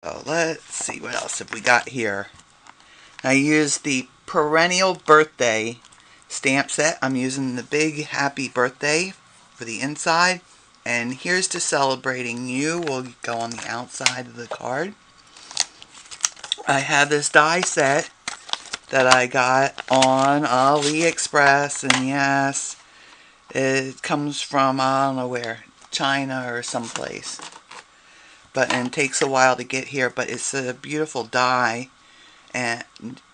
So let's see what else have we got here. I used the Perennial Birthday stamp set. I'm using the big happy birthday for the inside. And here's to celebrating you will go on the outside of the card. I have this die set that I got on AliExpress, and yes, it comes from, I don't know where, China or someplace. And it takes a while to get here, but it's a beautiful die. And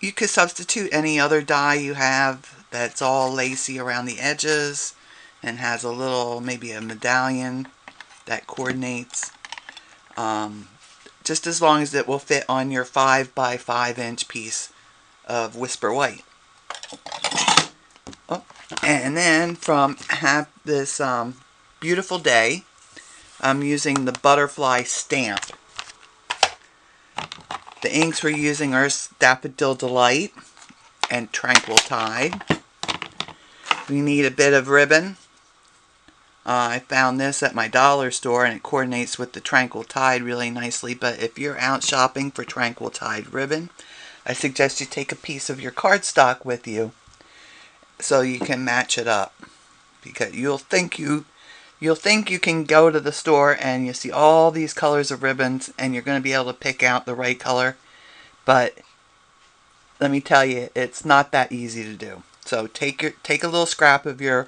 you could substitute any other die you have that's all lacy around the edges and has a little, maybe a medallion that coordinates. Just as long as it will fit on your 5 by 5 inch piece of Whisper White. Oh, and then from this beautiful day, I'm using the butterfly stamp. The inks we're using are Daffodil Delight and Tranquil Tide. We need a bit of ribbon. I found this at my dollar store and it coordinates with the Tranquil Tide really nicely, but if you're out shopping for Tranquil Tide ribbon, I suggest you take a piece of your cardstock with you so you can match it up. Because you'll think you can go to the store and you see all these colors of ribbons and you're going to be able to pick out the right color, but let me tell you, it's not that easy to do. So take a little scrap of your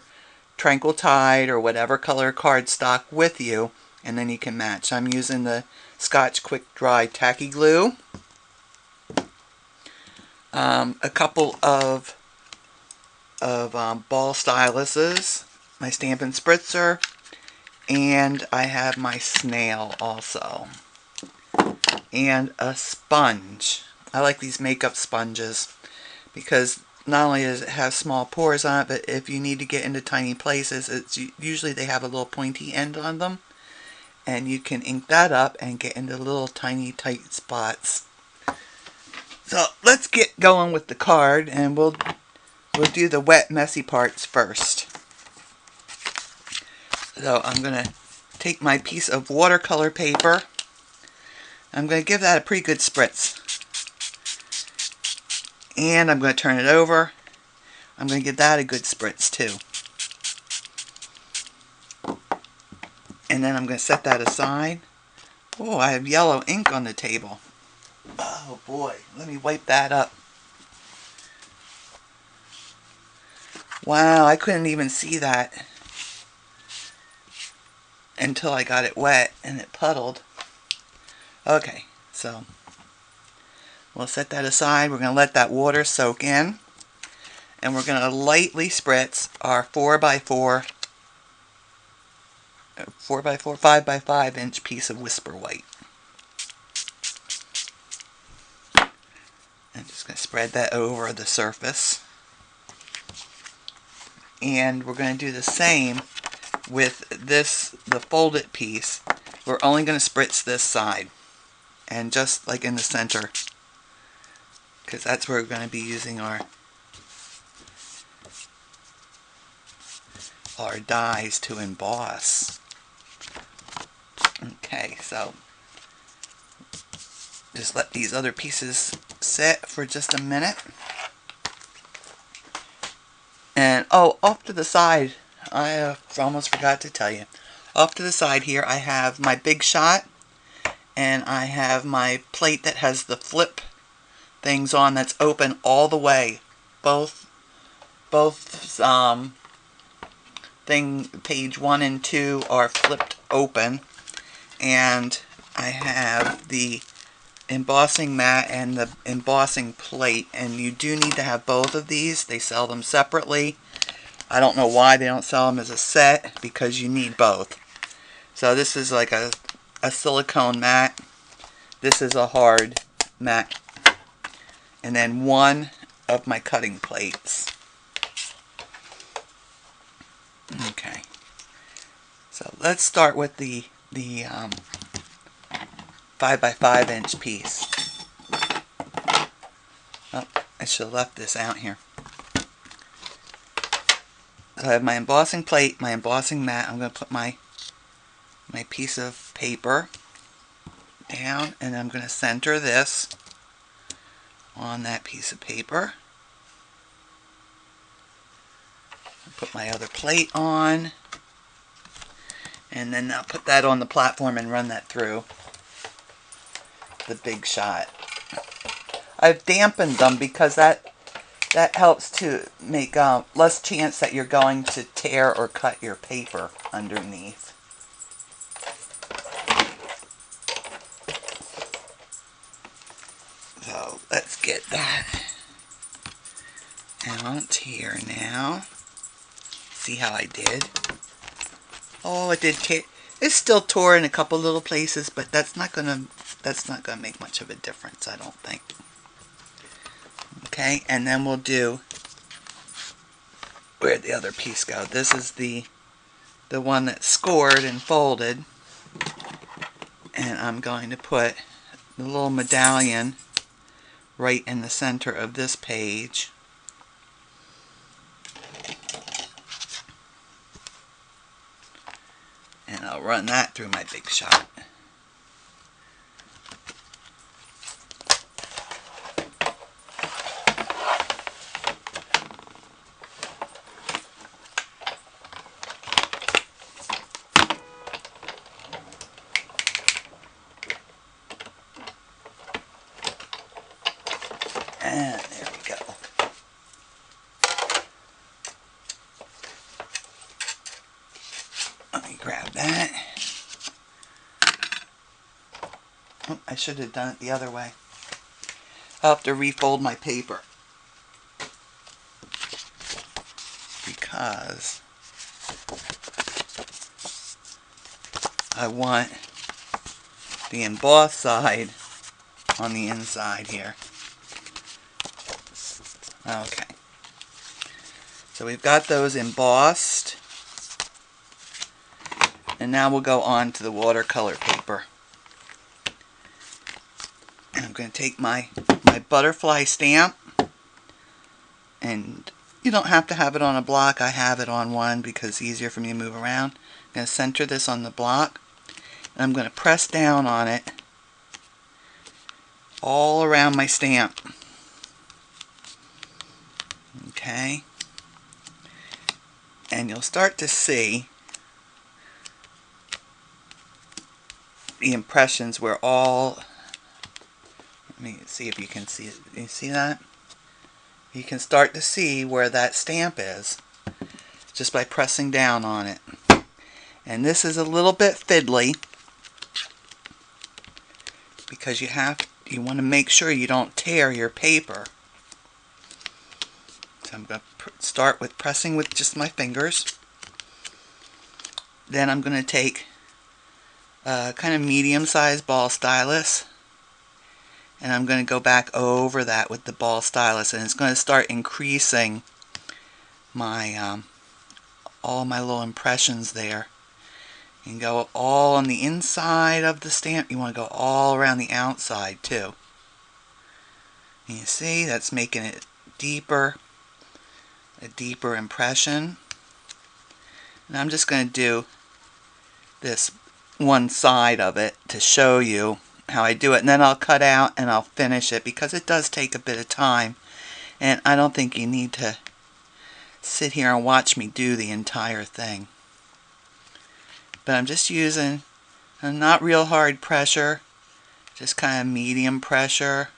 Tranquil Tide or whatever color cardstock with you, and then you can match. I'm using the Scotch Quick Dry Tacky Glue, a couple of ball styluses, my Stampin Spritzer, and I have my Snail also, and a sponge. I like these makeup sponges because not only does it have small pores on it, but if you need to get into tiny places, it's usually they have a little pointy end on them, and you can ink that up and get into little tiny tight spots. So let's get going with the card, and we'll do the wet messy parts first. So I'm going to take my piece of watercolor paper. I'm going to give that a pretty good spritz. And I'm going to turn it over. I'm going to give that a good spritz too. And then I'm going to set that aside. Oh, I have yellow ink on the table. Oh boy, let me wipe that up. Wow, I couldn't even see that until I got it wet and it puddled. Okay, so we'll set that aside. We're going to let that water soak in. And we're going to lightly spritz our 4x4, 5 by 5 inch piece of Whisper White. I'm just going to spread that over the surface. And we're going to do the same with this, the folded piece. We're only going to spritz this side. And just like in the center. Because that's where we're going to be using our dies to emboss. Okay, so just let these other pieces sit for just a minute. And oh, off to the side, I almost forgot to tell you. Off to the side here I have my Big Shot, and I have my plate that has the flip things on that's open all the way. Both page 1 and 2 are flipped open, and I have the embossing mat and the embossing plate, and you do need to have both of these. They sell them separately. I don't know why they don't sell them as a set, because you need both. So this is like a silicone mat. This is a hard mat. And then one of my cutting plates. Okay, so let's start with the 5 by 5 inch piece. Oh, I should have left this out here. So I have my embossing plate, my embossing mat. I'm going to put my piece of paper it down, and I'm going to center this on that piece of paper. Put my other plate on, and then I'll put that on the platform and run that through the Big Shot. I've dampened them because that helps to make less chance that you're going to tear or cut your paper underneath. So let's get that out here now. See how I did? Oh, it did tear. It's still tore in a couple little places, but that's not gonna make much of a difference, I don't think. Okay, and then we'll do, where'd the other piece go? This is the one that's scored and folded, and I'm going to put the little medallion right in the center of this page. And I'll run that through my Big Shot. And there we go. Let me grab that. Oh, I should have done it the other way. I'll have to refold my paper, because I want the embossed side on the inside here. Okay. So we've got those embossed. And now we'll go on to the watercolor paper. And I'm going to take my butterfly stamp. And you don't have to have it on a block. I have it on one because it's easier for me to move around. I'm going to center this on the block. And I'm going to press down on it all around my stamp. Okay. And you'll start to see the impressions where all, let me see if you can see it. You see that? You can start to see where that stamp is just by pressing down on it. And this is a little bit fiddly because you want to make sure you don't tear your paper. So I'm going to start with pressing with just my fingers. Then I'm going to take a kind of medium-sized ball stylus, and I'm going to go back over that with the ball stylus, and it's going to start increasing my all my little impressions there. You can go all on the inside of the stamp. You want to go all around the outside too. And you see, that's making it deeper, a deeper impression. And I'm just going to do this one side of it to show you how I do it, and then I'll cut out and I'll finish it because it does take a bit of time, and I don't think you need to sit here and watch me do the entire thing. But I'm just using not real hard pressure, just kind of medium pressure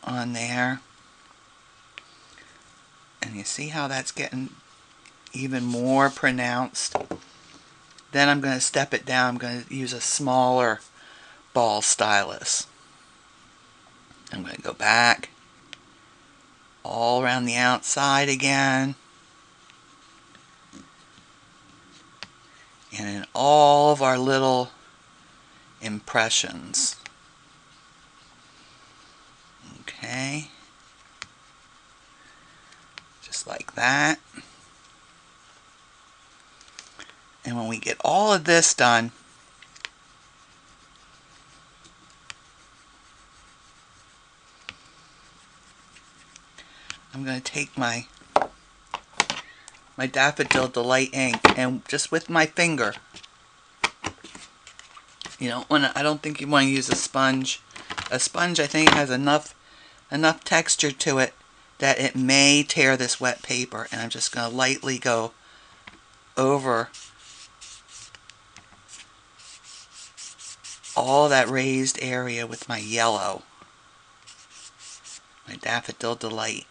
on there. And you see how that's getting even more pronounced. Then I'm going to step it down. I'm going to use a smaller ball stylus. I'm going to go back all around the outside again. And in all of our little impressions. Okay. Just like that. And when we get all of this done, I'm going to take my Daffodil Delight ink, and just with my finger, I don't think you want to use a sponge. A sponge, I think, has enough texture to it that it may tear this wet paper. And I'm just going to lightly go over all that raised area with my yellow, my Daffodil Delight.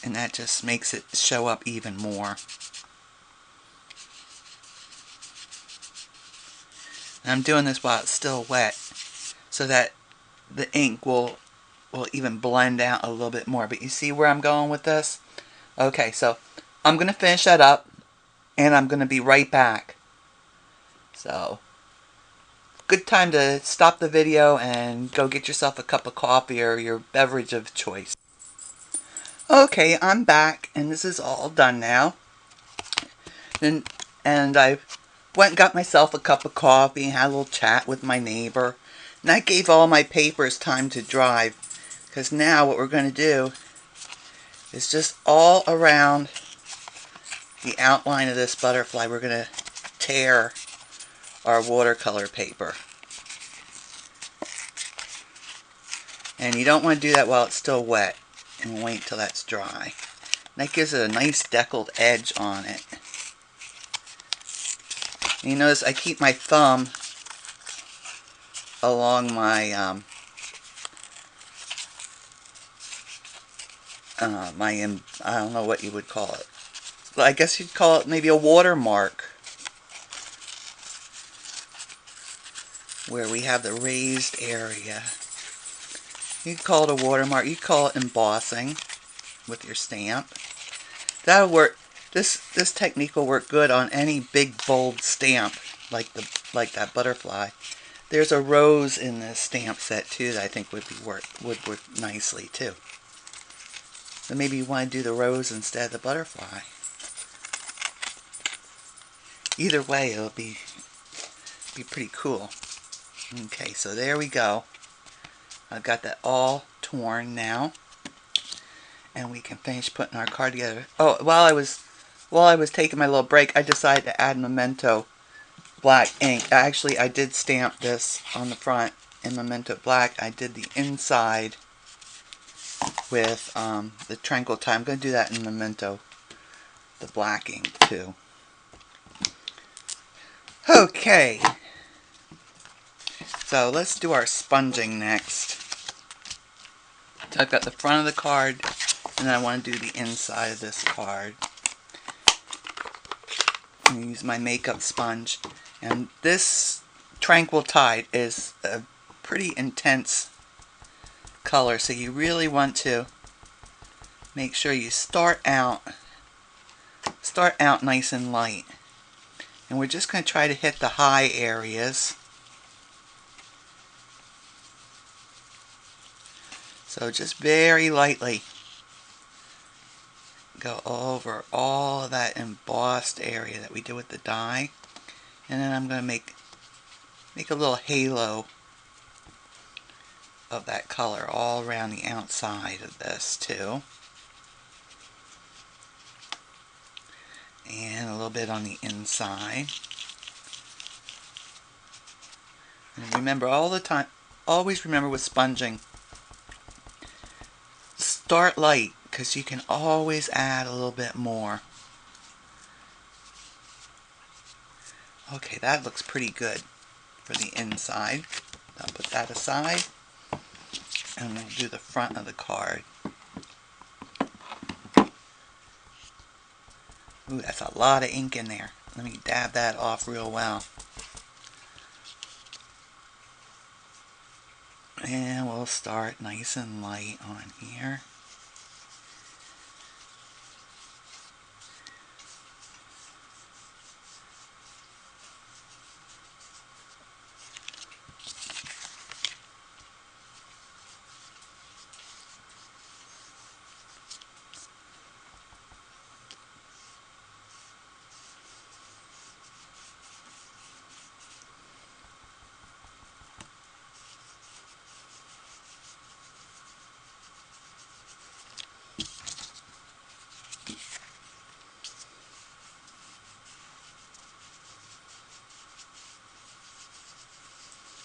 And that just makes it show up even more. And I'm doing this while it's still wet so that the ink will even blend out a little bit more. But you see where I'm going with this? Okay, so I'm going to finish that up and I'm going to be right back. So, good time to stop the video and go get yourself a cup of coffee or your beverage of choice. Okay, I'm back and this is all done now. And I went and got myself a cup of coffee and had a little chat with my neighbor. And that gave all my papers time to dry. Because now what we're going to do is just all around the outline of this butterfly, we're going to tear our watercolor paper. And you don't want to do that while it's still wet. And wait till that's dry. And that gives it a nice deckled edge on it. And you notice I keep my thumb along my I don't know what you would call it. I guess you'd call it maybe a watermark, where we have the raised area. You'd call it a watermark. You'd call it embossing with your stamp. That'll work. This technique will work good on any big bold stamp like that butterfly. There's a rose in this stamp set too that I think would work nicely too. So maybe you want to do the rose instead of the butterfly. Either way, it'll be pretty cool. Okay, so there we go. I've got that all torn now, and we can finish putting our card together. Oh, while I was taking my little break, I decided to add Memento black ink. Actually, I did stamp this on the front in Memento black. I did the inside with the Tranquil Tide. I'm going to do that in Memento, the black ink too. Okay, so let's do our sponging next. So I've got the front of the card, and then I want to do the inside of this card. I'm going to use my makeup sponge, and this Tranquil Tide is a pretty intense color, so you really want to make sure you start out nice and light. And we're just going to try to hit the high areas. So just very lightly go over all of that embossed area that we did with the die. And then I'm going to make a little halo of that color all around the outside of this too. And a little bit on the inside. And remember all the time, always remember with sponging, start light, because you can always add a little bit more. Okay, that looks pretty good for the inside. I'll put that aside, and we'll do the front of the card. Ooh, that's a lot of ink in there. Let me dab that off real well. And we'll start nice and light on here.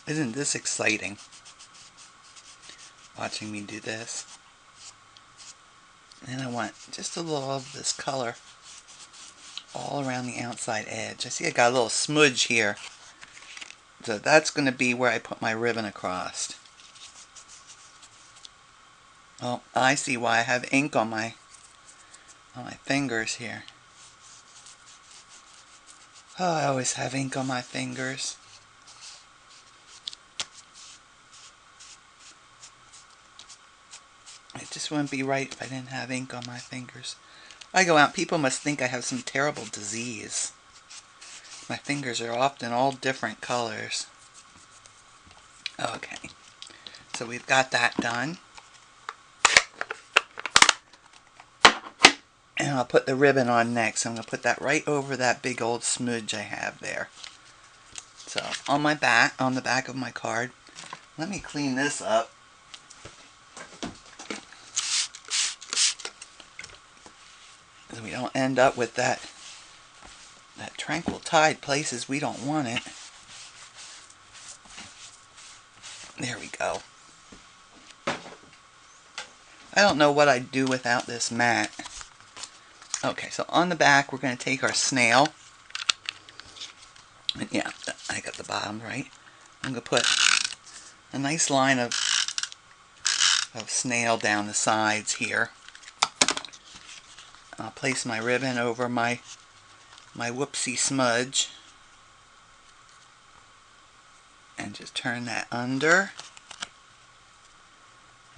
Isn't this exciting? Watching me do this. And I want just a little of this color all around the outside edge. I see I got a little smudge here. So that's going to be where I put my ribbon across. Oh, I see why I have ink on my fingers here. Oh, I always have ink on my fingers. It just wouldn't be right if I didn't have ink on my fingers. I go out, people must think I have some terrible disease. My fingers are often all different colors. Okay, so we've got that done. And I'll put the ribbon on next. I'm going to put that right over that big old smudge I have there. So on the back of my card, let me clean this up. So we don't end up with that Tranquil Tide places we don't want it. There we go. I don't know what I'd do without this mat. Okay, so on the back we're going to take our snail. And yeah, I got the bottom right. I'm going to put a nice line of snail down the sides here. I'll place my ribbon over my whoopsie smudge. And just turn that under.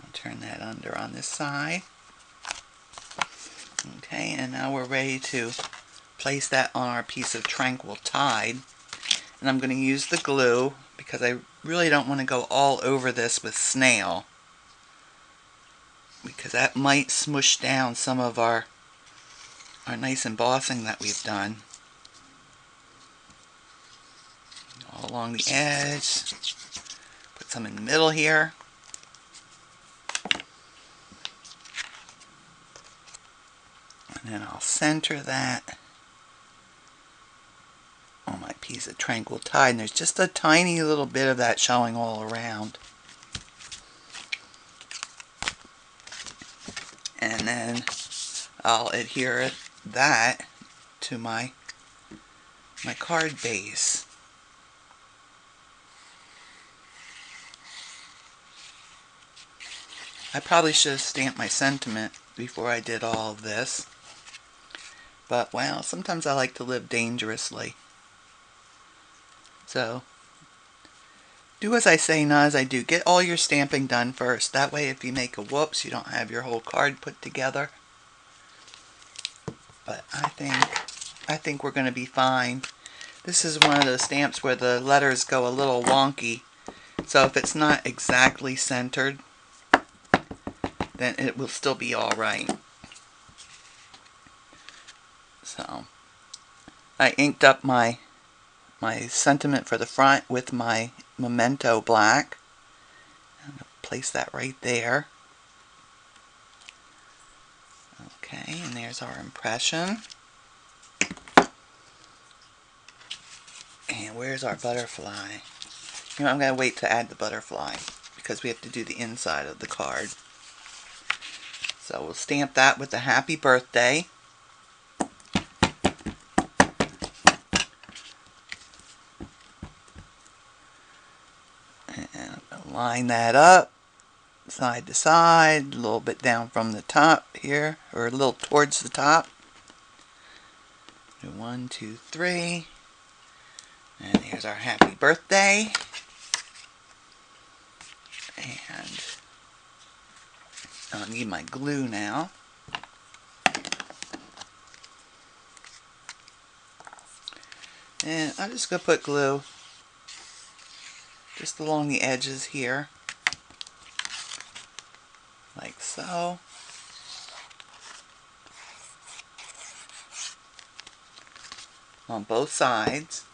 I'll turn that under on this side. Okay, and now we're ready to place that on our piece of Tranquil Tide. And I'm going to use the glue because I really don't want to go all over this with snail, because that might smush down some of our nice embossing that we've done. All along the edge. Put some in the middle here. And then I'll center that on my piece of Tranquil Tide. And there's just a tiny little bit of that showing all around. And then I'll adhere that to my card base. I probably should have stamped my sentiment before I did all of this. But, well, sometimes I like to live dangerously. So, do as I say, not as I do. Get all your stamping done first. That way, if you make a whoops, you don't have your whole card put together. But I think we're going to be fine. This is one of those stamps where the letters go a little wonky. So if it's not exactly centered, then it will still be alright. So, I inked up my sentiment for the front with my Memento black. I'm going to place that right there. Okay, and there's our impression. And where's our butterfly? You know, I'm going to wait to add the butterfly because we have to do the inside of the card. So we'll stamp that with the happy birthday. And line that up side to side, a little bit down from the top here, or a little towards the top. 1, 2, 3. And here's our happy birthday. And I'll need my glue now. And I'm just going to put glue just along the edges here, like so. On both sides.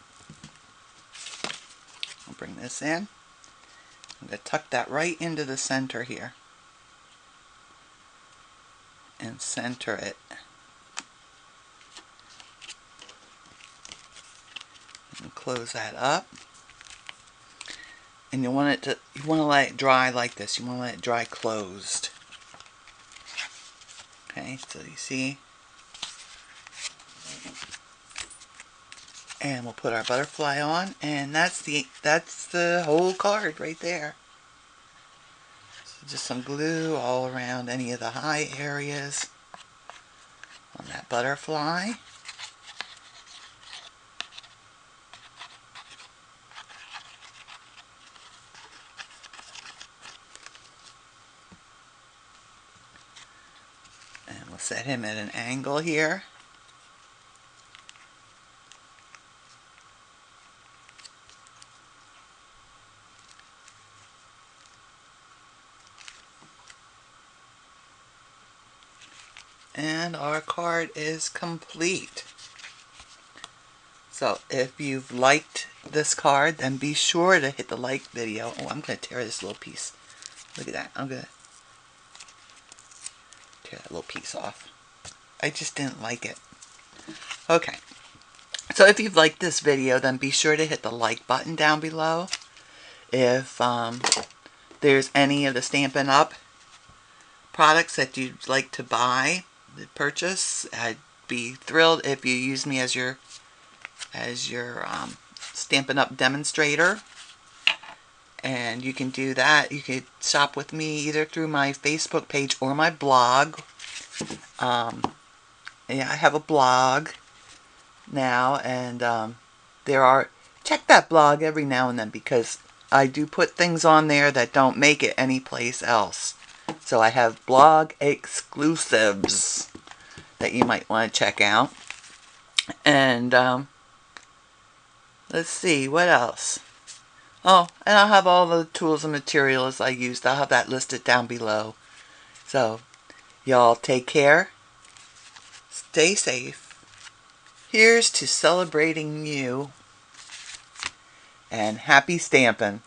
I'll bring this in. I'm going to tuck that right into the center here. And center it. And close that up. And you want to let it dry like this. You want to let it dry closed. Okay, so you see. And we'll put our butterfly on, and that's the whole card right there. So just some glue all around any of the high areas on that butterfly. And we'll set him at an angle here. And our card is complete. So if you've liked this card, then be sure to hit the like video. Oh, I'm going to tear this little piece. Look at that. I'm going to tear that little piece off. I just didn't like it. Okay. So if you've liked this video, then be sure to hit the like button down below. If there's any of the Stampin' Up! Products that you'd like to buy, purchase, I'd be thrilled if you use me as your Stampin' Up! Demonstrator. And you can do that. You could shop with me either through my Facebook page or my blog. Yeah, I have a blog now, and check that blog every now and then, because I do put things on there that don't make it anyplace else. So I have blog exclusives that you might want to check out. And let's see, what else? Oh, and I'll have all the tools and materials I used. I'll have that listed down below. So, y'all take care. Stay safe. Here's to celebrating you. And happy stampin'.